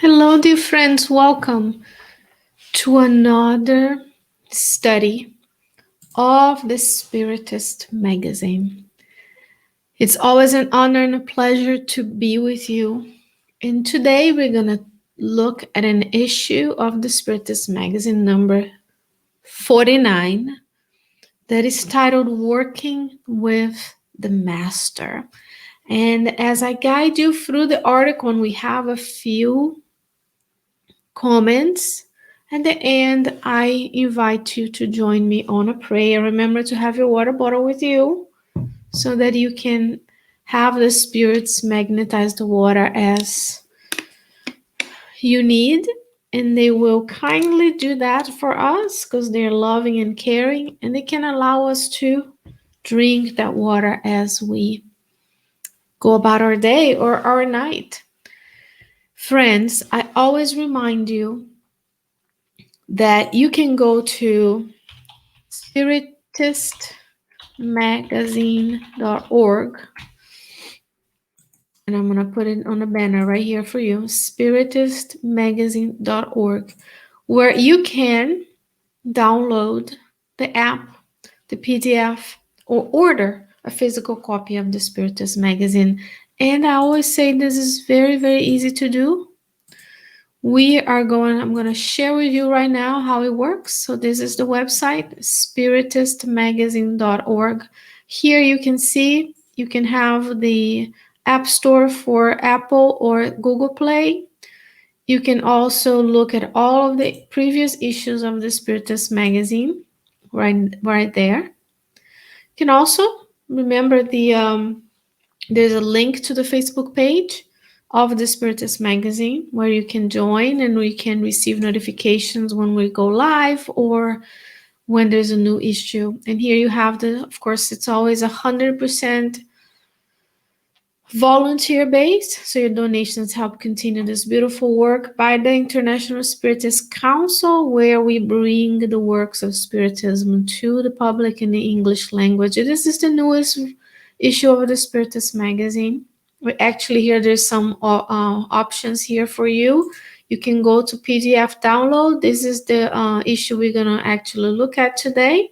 Hello, dear friends. Welcome to another study of the Spiritist magazine. It's always an honor and a pleasure to be with you. And today we're going to look at an issue of the Spiritist magazine number 49 that is titled Working with the Master. And as I guide you through the article, and we have a few comments. At the end, I invite you to join me on a prayer. Remember to have your water bottle with you so that you can have the spirits magnetize the water as you need. And they will kindly do that for us because they're loving and caring, and they can allow us to drink that water as we go about our day or our night. Friends, I always remind you that you can go to spiritistmagazine.org, and I'm going to put it on the banner right here for you, spiritistmagazine.org, where you can download the app, the PDF, or order a physical copy of the Spiritist magazine. And I always say this is very, very easy to do. I'm going to share with you right now how it works. So this is the website, spiritistmagazine.org. Here you can see, you can have the App Store for Apple or Google Play. You can also look at all of the previous issues of the Spiritist magazine right there. You can also remember there's a link to the Facebook page of the Spiritist magazine where you can join and we can receive notifications when we go live or when there's a new issue. And here you have of course, it's always 100% volunteer based, so your donations help continue this beautiful work by the International Spiritist Council, where we bring the works of Spiritism to the public in the English language. This is the newest issue of the Spiritist magazine. There's some options here for you. You can go to PDF download. This is the issue we're going to actually look at today.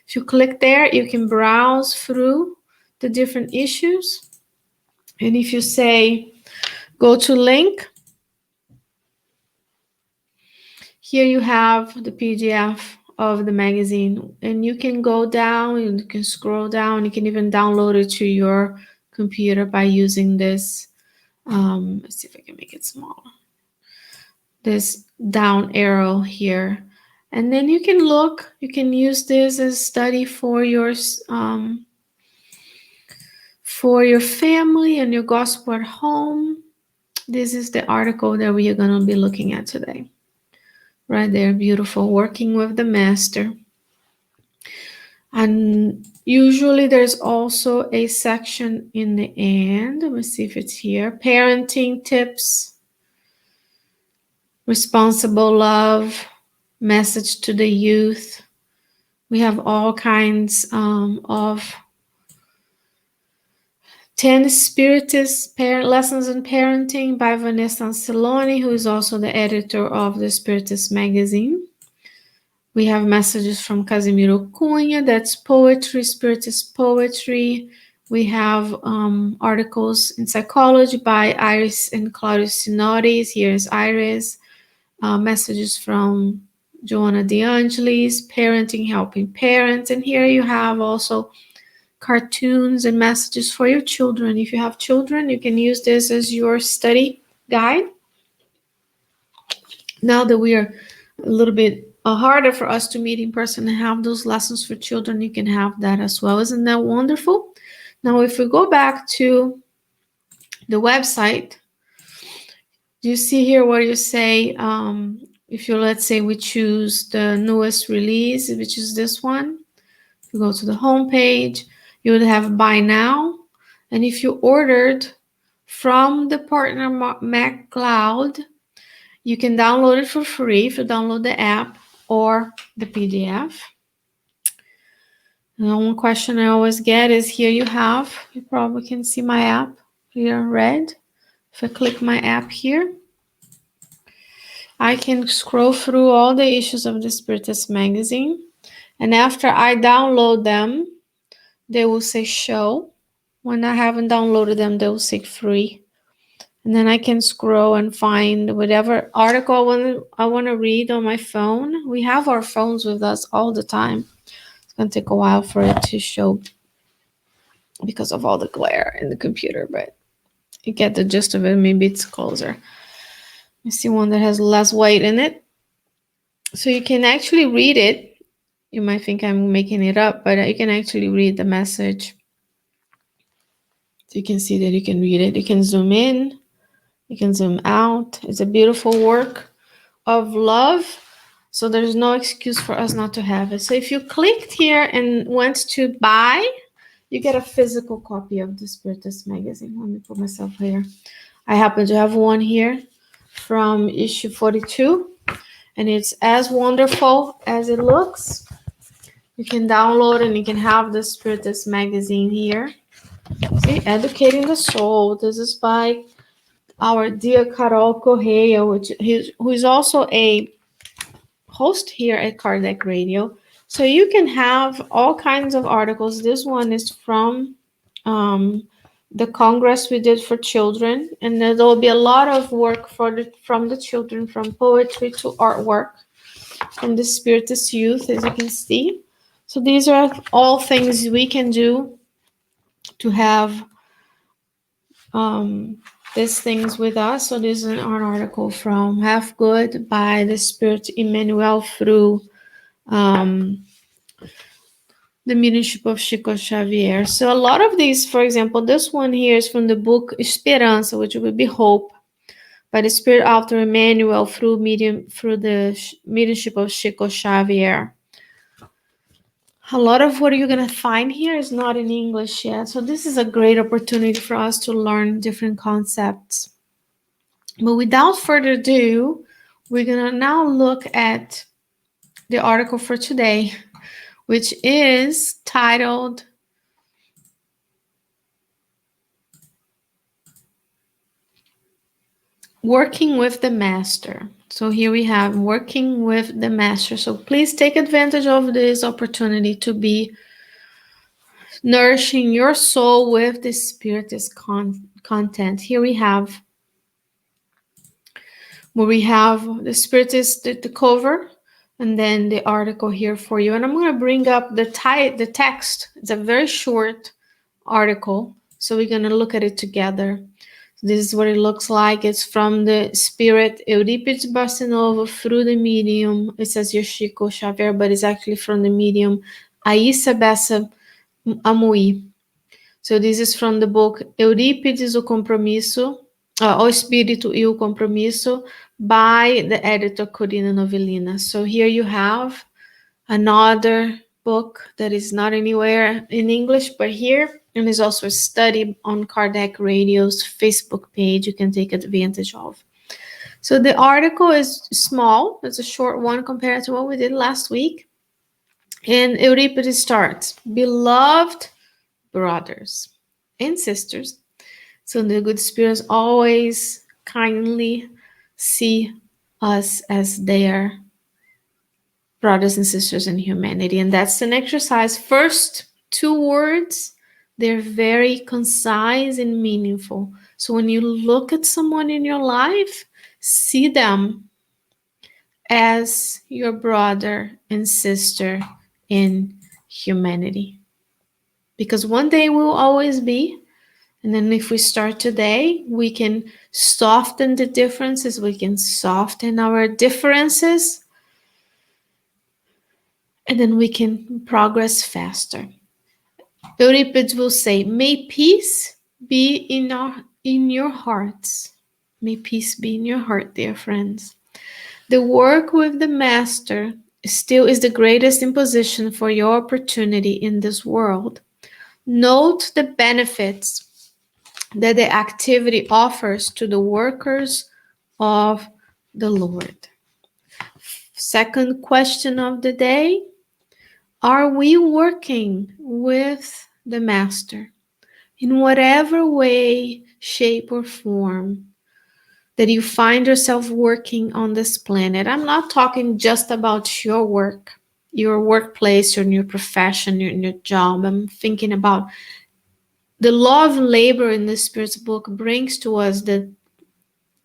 If you click there, you can browse through the different issues. And if you say, go to link, here you have the PDF of the magazine. And you can go down, you can scroll down, you can even download it to your computer by using this. Let's see if I can make it smaller. This down arrow here. And then you can look, you can use this as study for your family and your gospel at home. This is the article that we are going to be looking at today. Right there, beautiful, working with the master. And usually there's also a section in the end. Let me see if it's here. Parenting tips, responsible love, message to the youth. We have all kinds of 10 Spiritist Lessons in Parenting by Vanessa Anceloni, who is also the editor of the Spiritist magazine. We have messages from Casimiro Cunha, that's poetry, Spiritist poetry. We have articles in psychology by Iris and Claudius Sinotis. Here's Iris. Messages from Joanna De Angelis, Parenting, Helping Parents. And here you have also cartoons and messages for your children. If you have children, you can use this as your study guide. Now that we are a little bit harder for us to meet in person and have those lessons for children, you can have that as well. Isn't that wonderful? Now, if we go back to the website, you see here where you say, if you, let's say we choose the newest release, which is this one, you go to the home page, you would have buy now. And if you ordered from the partner Mac Cloud, you can download it for free if you download the app or the PDF. And one question I always get is, here you probably can see my app here red. If I click my app here, I can scroll through all the issues of the Spiritist magazine, and after I download them, they will say show. When I haven't downloaded them, they will say free. And then I can scroll and find whatever article I want to read on my phone. We have our phones with us all the time. It's going to take a while for it to show because of all the glare in the computer, but you get the gist of it. Maybe it's closer. I see one that has less weight in it. So you can actually read it. You might think I'm making it up, but you can actually read the message. So you can see that you can read it. You can zoom in. You can zoom out. It's a beautiful work of love. So there's no excuse for us not to have it. So if you clicked here and went to buy, you get a physical copy of the Spiritist magazine. Let me put myself here. I happen to have one here from issue 42, and it's as wonderful as it looks. You can download and you can have the Spiritist magazine here. See, Educating the Soul. This is by our dear Carol Correia, who is also a host here at Kardec Radio. So you can have all kinds of articles. This one is from the Congress we did for children, and there will be a lot of work from the children, from poetry to artwork, from the Spiritist youth, as you can see. So these are all things we can do to have these things with us. So this is an article from Half Good by the Spirit Emmanuel through the mediumship of Chico Xavier. So a lot of these, for example, this one here is from the book Esperança, which would be hope, by the Spirit author Emmanuel through the mediumship of Chico Xavier. A lot of what you're going to find here is not in English yet. So this is a great opportunity for us to learn different concepts. But without further ado, we're going to now look at the article for today, which is titled Working with the Master. So here we have Working with the Master. So please take advantage of this opportunity to be nourishing your soul with the Spiritist content. Here we have the Spiritist, the cover, and then the article here for you. And I'm going to bring up the text. It's a very short article, so we're going to look at it together. This is what it looks like. It's from the Spirit Euripedes Barsanufo through the medium. It says Chico Xavier, but it's actually from the medium Aissa Bessa Amui. So this is from the book Euripedes, o Compromisso, O Espírito e o Compromisso, by the editor Corina Novelina. So here you have another book that is not anywhere in English, but here, and is also a study on Kardec Radio's Facebook page you can take advantage of. So the article is small. It's a short one compared to what we did last week. And Euripedes starts, beloved brothers and sisters. So the good spirits always kindly see us as their brothers and sisters in humanity. And that's an exercise. First two words, they're very concise and meaningful. So when you look at someone in your life, see them as your brother and sister in humanity. Because one day we'll always be. And then if we start today, we can soften the differences. We can soften our differences. And then we can progress faster. Euripedes will say, may peace be in your hearts. May peace be in your heart, dear friends. The work with the Master still is the greatest imposition for your opportunity in this world. Note the benefits that the activity offers to the workers of the Lord. Second question of the day, are we working with the Master in whatever way, shape, or form that you find yourself working on this planet. I'm not talking just about your work, your workplace, your new profession, your new job. I'm thinking about the law of labor in the Spirit's book brings to us the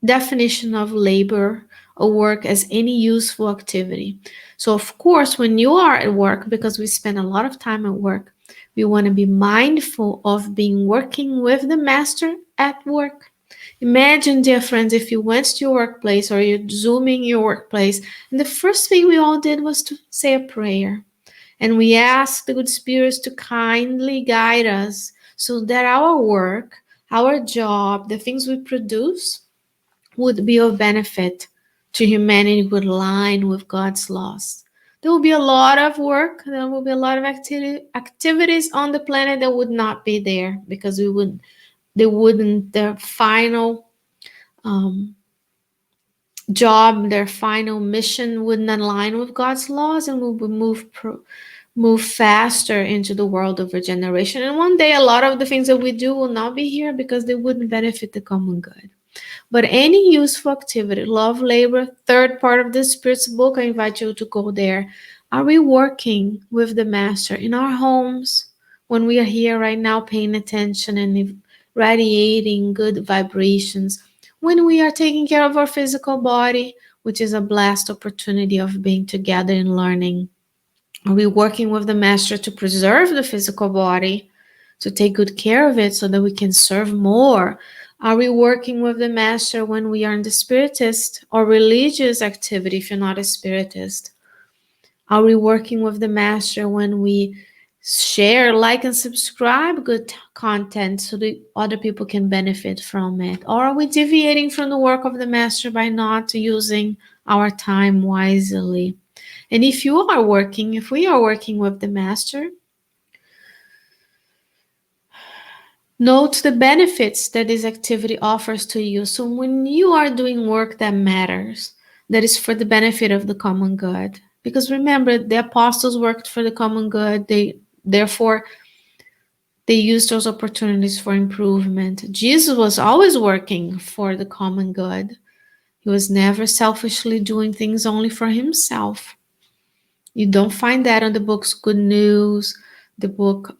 definition of labor or work as any useful activity. So, of course, when you are at work, because we spend a lot of time at work, we want to be mindful of being working with the master at work. Imagine, dear friends, if you went to your workplace or you're zooming your workplace, and the first thing we all did was to say a prayer. And we ask the good spirits to kindly guide us so that our work, our job, the things we produce would be of benefit to humanity, would align with God's laws. There will be a lot of work, there will be a lot of activities on the planet that would not be there because their final job, their final mission wouldn't align with God's laws, and we would move faster into the world of regeneration. And one day, a lot of the things that we do will not be here because they wouldn't benefit the common good. But any useful activity, love, labor, third part of the Spirit's book, I invite you to go there. Are we working with the Master in our homes when we are here right now paying attention and radiating good vibrations? When we are taking care of our physical body, which is a blessed opportunity of being together and learning? Are we working with the Master to preserve the physical body, to take good care of it so that we can serve more? Are we working with the Master when we are in the Spiritist or religious activity if you're not a Spiritist? Are we working with the Master when we share, like, and subscribe good content so that other people can benefit from it? Or are we deviating from the work of the Master by not using our time wisely? And if we are working with the Master, note the benefits that this activity offers to you. So when you are doing work that matters, that is for the benefit of the common good, because remember, the apostles worked for the common good. Therefore, they used those opportunities for improvement. Jesus was always working for the common good. He was never selfishly doing things only for himself. You don't find that in the books Good News, the book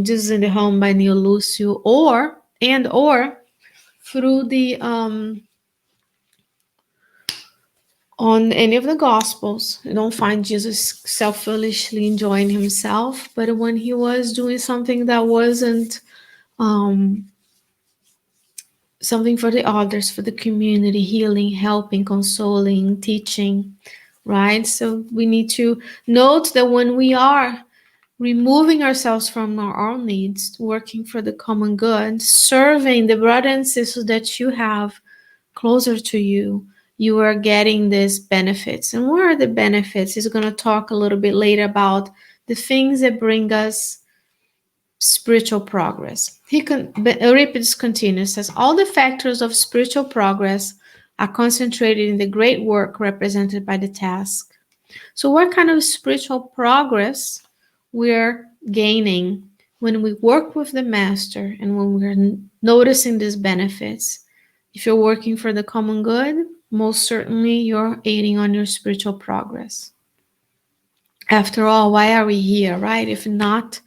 Jesus in the Home by Neil Lucio, or through the on any of the Gospels. You don't find Jesus selfishly enjoying himself, but when he was doing something that wasn't something for the others, for the community, healing, helping, consoling, teaching, right? So we need to note that when we are removing ourselves from our own needs, working for the common good, serving the brothers and sisters that you have closer to you, you are getting these benefits. And what are the benefits? He's going to talk a little bit later about the things that bring us spiritual progress. Euripedes continues, says, all the factors of spiritual progress are concentrated in the great work represented by the task. So what kind of spiritual progress we're gaining when we work with the Master and when we're noticing these benefits? If you're working for the common good, most certainly you're aiding on your spiritual progress. After all, why are we here, right? If not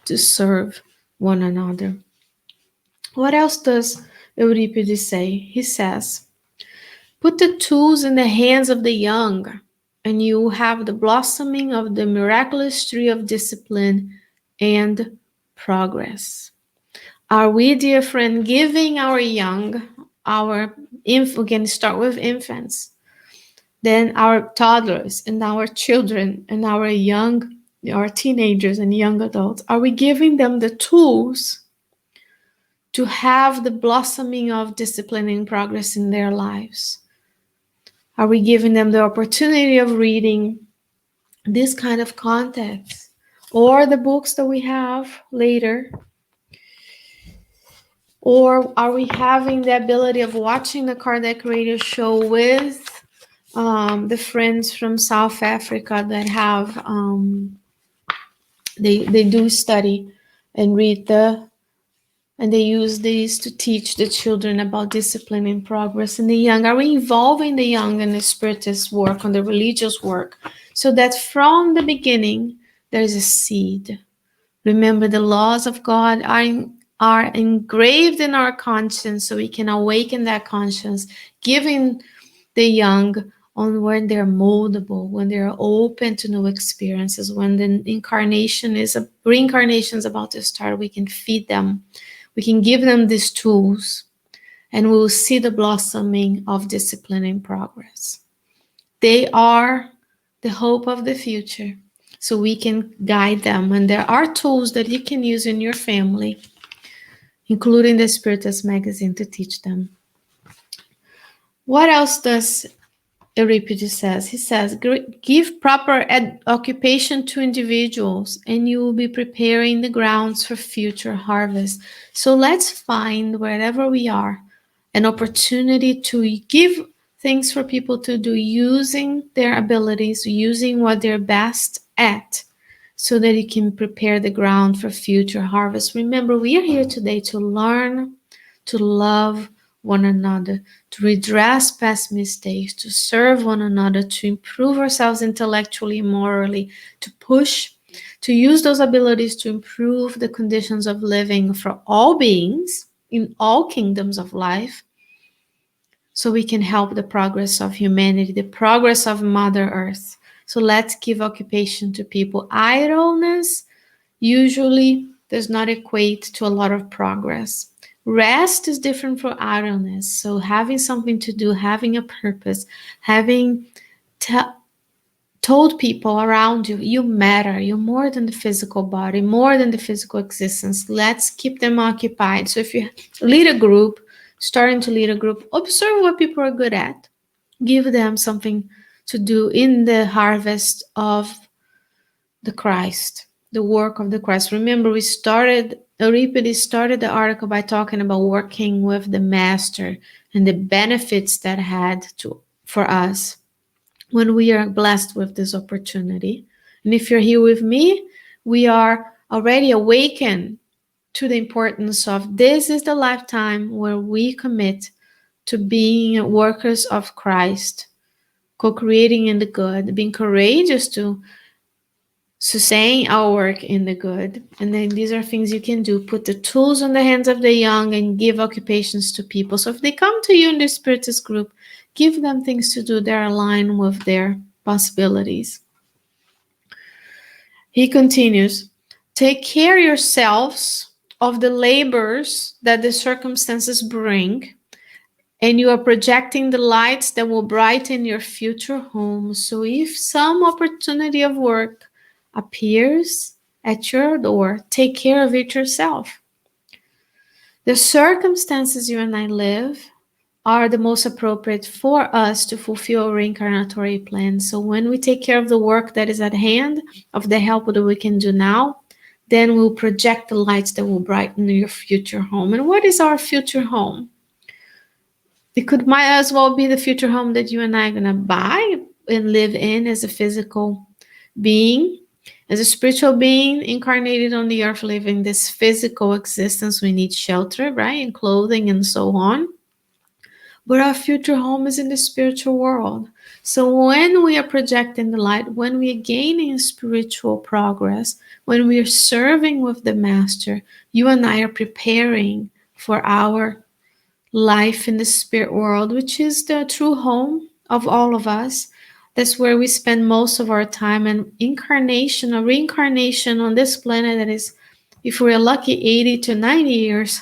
to serve one another. What else does Euripedes say? He says, put the tools in the hands of the young, and you have the blossoming of the miraculous tree of discipline and progress. Are we, dear friend, giving our young, we can start with infants, then our toddlers and our children and our teenagers and young adults, are we giving them the tools to have the blossoming of discipline and progress in their lives? Are we giving them the opportunity of reading this kind of context or the books that we have later? Or are we having the ability of watching the Kardec radio show with the friends from South Africa that have, they do study and read And they use these to teach the children about discipline and progress. And the young, are we involving the young in the Spiritist work, on the religious work, so that from the beginning there is a seed. Remember, the laws of God are engraved in our conscience, so we can awaken that conscience, giving the young on when they're moldable, when they're open to new experiences, when the reincarnation is about to start. We can feed them, we can give them these tools, and we will see the blossoming of discipline and progress. They are the hope of the future, so we can guide them. And there are tools that you can use in your family, including the Spiritist magazine, to teach them. What else does Euripedes says? He says, give proper occupation to individuals and you will be preparing the grounds for future harvest. So let's find, wherever we are, an opportunity to give things for people to do, using their abilities, using what they're best at, so that you can prepare the ground for future harvest. Remember, we are here today to learn, to love one another, to redress past mistakes, to serve one another, to improve ourselves intellectually and morally, to push, to use those abilities to improve the conditions of living for all beings in all kingdoms of life, so we can help the progress of humanity, the progress of Mother Earth. So let's give occupation to people. Idleness usually does not equate to a lot of progress. Rest is different from idleness. So having something to do, having a purpose, having told people around you, you matter, you're more than the physical body, more than the physical existence. Let's keep them occupied. So if you lead a group, starting to lead a group, observe what people are good at. Give them something to do in the harvest of the Christ, the work of the Christ. Remember, Euripedes started the article by talking about working with the Master and the benefits that had for us when we are blessed with this opportunity. And if you're here with me, we are already awakened to the importance of this is the lifetime where we commit to being workers of Christ, co-creating in the good, being courageous to sustain our work in the good. And then these are things you can do. Put the tools in the hands of the young and give occupations to people. So if they come to you in the Spiritist group, give them things to do that are aligned with their possibilities. He continues, take care yourselves of the labors that the circumstances bring, and you are projecting the lights that will brighten your future home. So if some opportunity of work appears at your door, take care of it yourself. The circumstances you and I live are the most appropriate for us to fulfill a reincarnatory plan. So when we take care of the work that is at hand, of the help that we can do now, then we'll project the lights that will brighten your future home. And what is our future home? It might as well be the future home that you and I are going to buy and live in as a physical being, as a spiritual being incarnated on the earth, living this physical existence. We need shelter, right? And clothing and so on. But our future home is in the spiritual world. So when we are projecting the light, when we are gaining spiritual progress, when we are serving with the Master, you and I are preparing for our life in the spirit world, which is the true home of all of us. That's where we spend most of our time. And incarnation, a reincarnation on this planet that is, if we're lucky, 80 to 90 years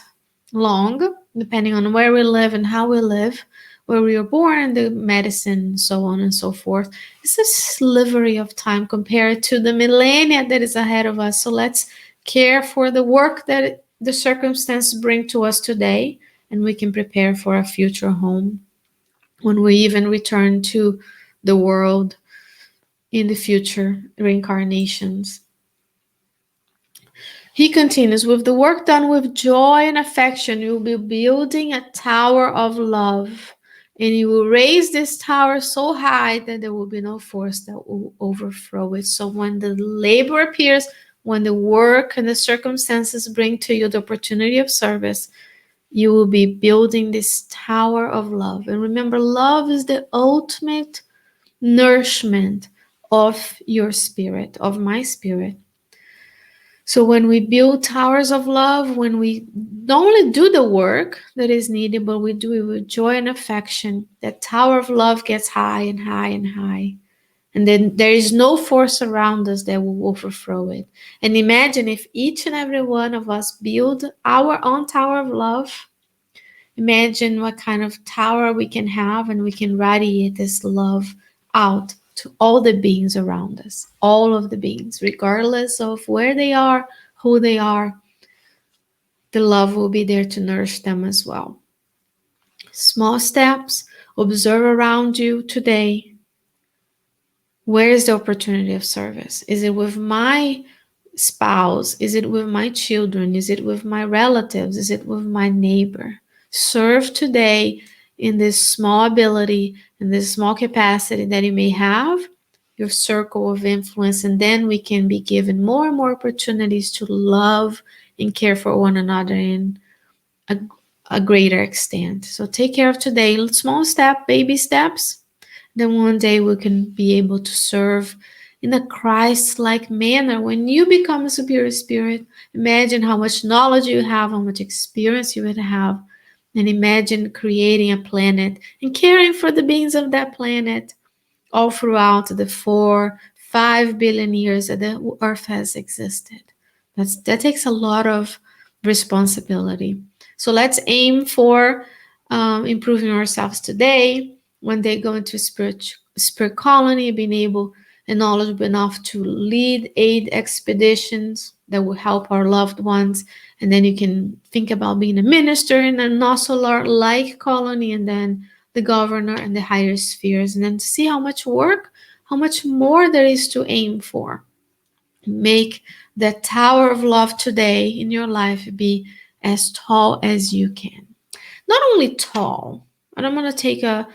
long, depending on where we live and how we live, where we were born, the medicine, so on and so forth. It's a slivery of time compared to the millennia that is ahead of us. So let's care for the work that the circumstances bring to us today, and we can prepare for a future home when we even return to the world in the future reincarnations. He continues, with the work done with joy and affection, you will be building a tower of love, and you will raise this tower so high that there will be no force that will overthrow it. So when the labor appears, when the work and the circumstances bring to you the opportunity of service, you will be building this tower of love. And remember, love is the ultimate nourishment of your spirit, of my spirit. So when we build towers of love, when we not only do the work that is needed, but we do it with joy and affection, that tower of love gets high and high and high. And then there is no force around us that will overthrow it. And imagine if each and every one of us build our own tower of love. Imagine what kind of tower we can have, and we can radiate this love out to all the beings around us, all of the beings, regardless of where they are, who they are. The love will be there to nourish them as well. Small steps, observe around you today. Where is the opportunity of service? Is it with my spouse? Is it with my children? Is it with my relatives? Is it with my neighbor? Serve today in this small ability, in this small capacity that you may have, your circle of influence, and then we can be given more and more opportunities to love and care for one another in a greater extent. So take care of today, small step, baby steps. Then one day we can be able to serve in a Christ-like manner. When you become a superior spirit, imagine how much knowledge you have, how much experience you would have, and imagine creating a planet and caring for the beings of that planet all throughout the 4-5 billion years that the Earth has existed. That takes a lot of responsibility. So let's aim for improving ourselves today. When they go into spirit colony, being able and knowledgeable enough to lead aid expeditions that will help our loved ones. And then you can think about being a minister in a Nosolar-like colony, and then the governor and the higher spheres, and then see how much work, how much more there is to aim for. Make that tower of love today in your life be as tall as you can. Not only tall, and I'm going to take a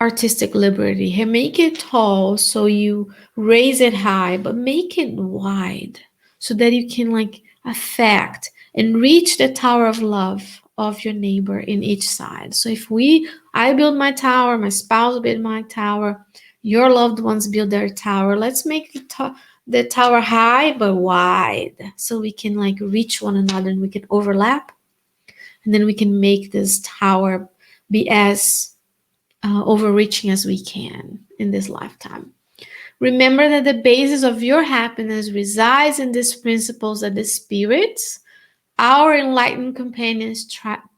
artistic liberty here, make it tall so you raise it high, but make it wide so that you can affect and reach the tower of love of your neighbor in each side. So if I build my tower, my spouse build my tower, your loved ones build their tower, let's make the tower high but wide so we can reach one another and we can overlap, and then we can make this tower be as overreaching as we can in this lifetime. Remember that the basis of your happiness resides in these principles that the spirits, our enlightened companions,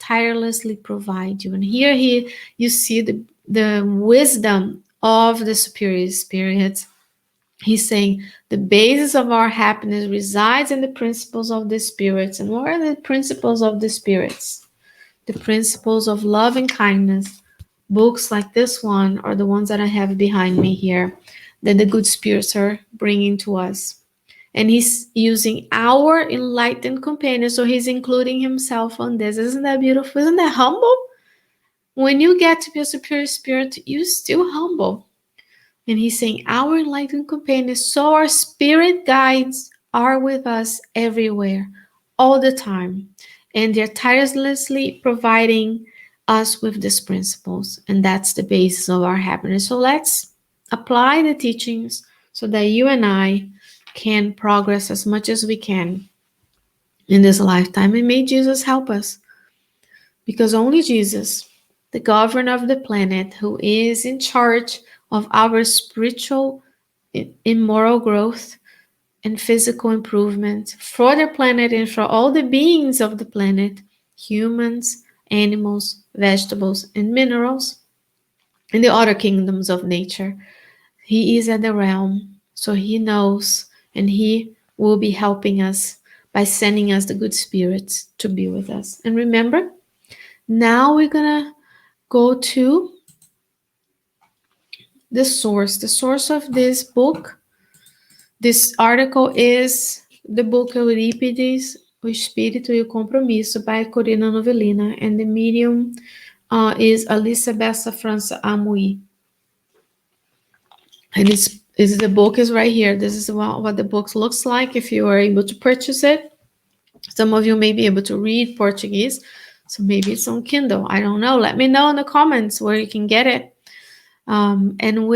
tirelessly provide you. And here you see the wisdom of the superior spirits. He's saying the basis of our happiness resides in the principles of the spirits. And what are the principles of the spirits? The principles of love and kindness. Books like this one, or the ones that I have behind me here, that the good spirits are bringing to us. And he's using our enlightened companions, so he's including himself on this. Isn't that beautiful? Isn't that humble? When you get to be a superior spirit, you're still humble. And he's saying our enlightened companions, so our spirit guides are with us everywhere, all the time. And they're tirelessly providing us with these principles. And that's the basis of our happiness. So let's apply the teachings so that you and I can progress as much as we can in this lifetime. And may Jesus help us. Because only Jesus, the governor of the planet, who is in charge of our spiritual and moral growth and physical improvement for the planet and for all the beings of the planet, humans, animals, vegetables, and minerals, and the other kingdoms of nature. He is at the realm, so he knows, and he will be helping us by sending us the good spirits to be with us. And remember, now we're gonna go to the source of this book. This article is the book Euripedes, O Espírito e o Compromisso, by Corina Novelina, and the medium is Alice Bessa França Amui. And The book is right here. This is what the book looks like if you are able to purchase it. Some of you may be able to read Portuguese, so maybe it's on Kindle. I don't know. Let me know in the comments where you can get it. And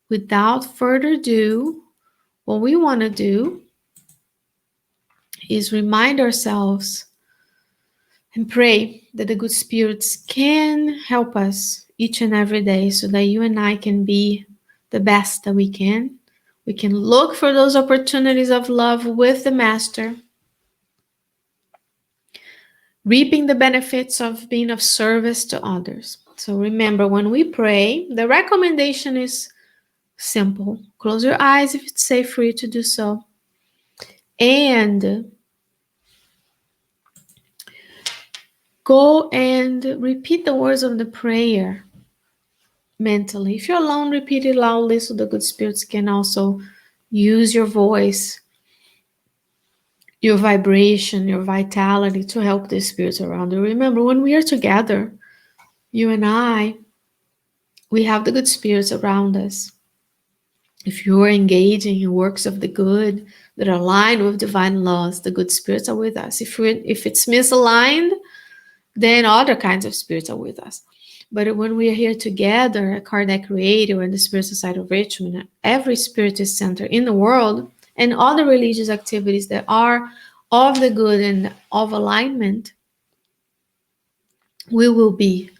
without further ado, what we want to do is remind ourselves and pray that the good spirits can help us each and every day so that you and I can be the best that we can. We can look for those opportunities of love with the Master, reaping the benefits of being of service to others. So remember, when we pray, the recommendation is simple. Close your eyes if it's safe for you to do so. And go and repeat the words of the prayer mentally. If you're alone, repeat it loudly so the good spirits can also use your voice, your vibration, your vitality to help the spirits around you. Remember, when we are together, you and I, we have the good spirits around us. If you are engaging in works of the good that align with divine laws, the good spirits are with us. If it's misaligned, then other kinds of spirits are with us. But when we are here together at Kardec Radio and the Spirit Society of Richmond, every Spiritist center in the world, and all the religious activities that are of the good and of alignment, we will be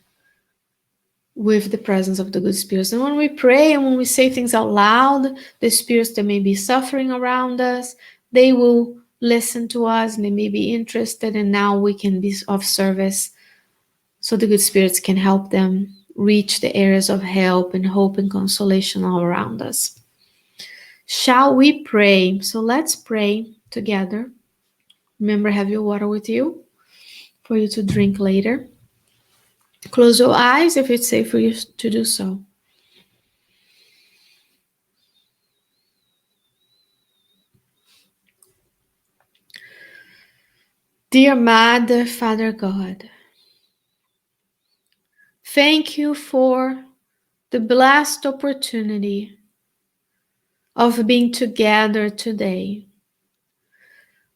with the presence of the good spirits. And when we pray and when we say things out loud, the spirits that may be suffering around us, they will listen to us and they may be interested, and now we can be of service so the good spirits can help them reach the areas of help and hope and consolation all around us. Shall we pray? So let's pray together. Remember, have your water with you for you to drink later. Close your eyes if it's safe for you to do so. Dear Mother, Father God, thank you for the blessed opportunity of being together today.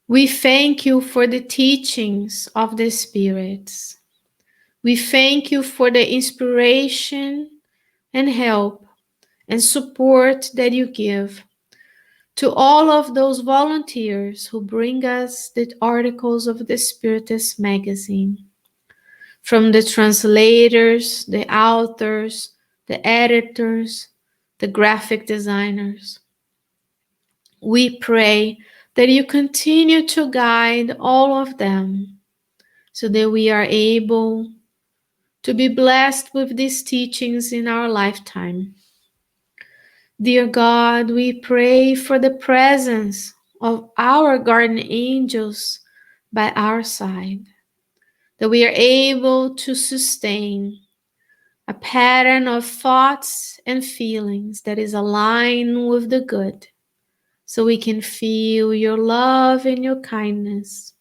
We thank you for the teachings of the spirits. We thank you for the inspiration and help and support that you give to all of those volunteers who bring us the articles of the Spiritist magazine. From the translators, the authors, the editors, the graphic designers. We pray that you continue to guide all of them so that we are able to be blessed with these teachings in our lifetime. Dear God, we pray for the presence of our guardian angels by our side, that we are able to sustain a pattern of thoughts and feelings that is aligned with the good, so we can feel your love and your kindness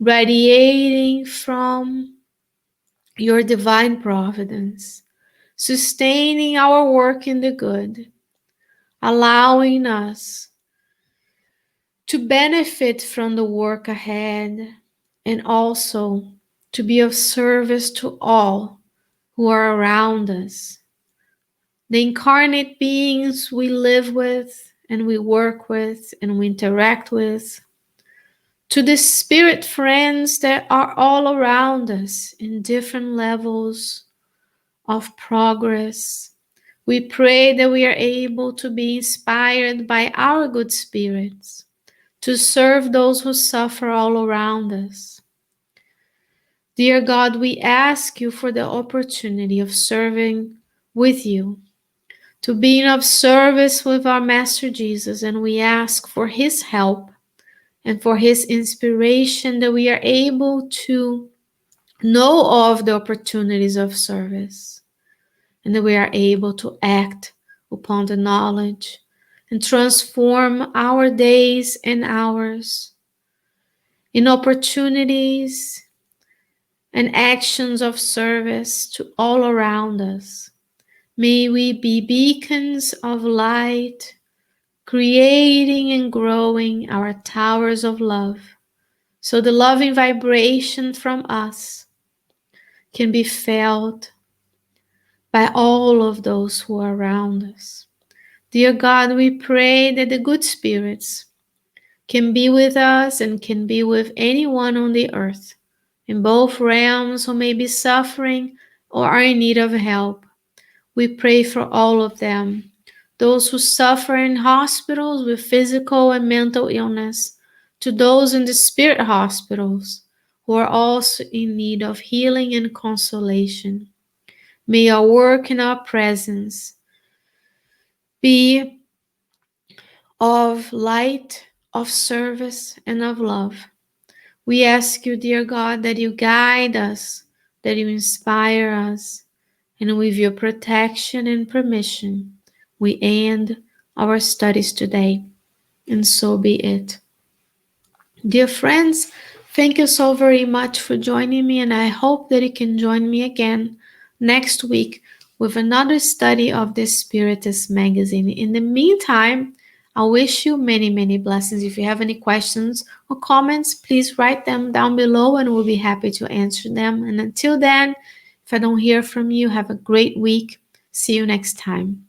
radiating from your divine providence, sustaining our work in the good, allowing us to benefit from the work ahead and also to be of service to all who are around us. The incarnate beings we live with and we work with and we interact with, to the spirit friends that are all around us in different levels of progress. We pray that we are able to be inspired by our good spirits to serve those who suffer all around us. Dear God, we ask you for the opportunity of serving with you, to being of service with our Master Jesus, and we ask for his help and for his inspiration that we are able to know of the opportunities of service and that we are able to act upon the knowledge and transform our days and hours in opportunities and actions of service to all around us, May we be beacons of light, creating and growing our towers of love, so the loving vibration from us can be felt by all of those who are around us. Dear God, we pray that the good spirits can be with us and can be with anyone on the earth, in both realms who may be suffering or are in need of help. We pray for all of them, those who suffer in hospitals with physical and mental illness, to those in the spirit hospitals who are also in need of healing and consolation. May our work and our presence be of light, of service, and of love. We ask you, dear God, that you guide us, that you inspire us, and with your protection and permission, we end our studies today, and so be it. Dear friends, thank you so very much for joining me, and I hope that you can join me again next week with another study of the Spiritist magazine. In the meantime, I wish you many, many blessings. If you have any questions or comments, please write them down below and we'll be happy to answer them. And until then, if I don't hear from you, have a great week. See you next time.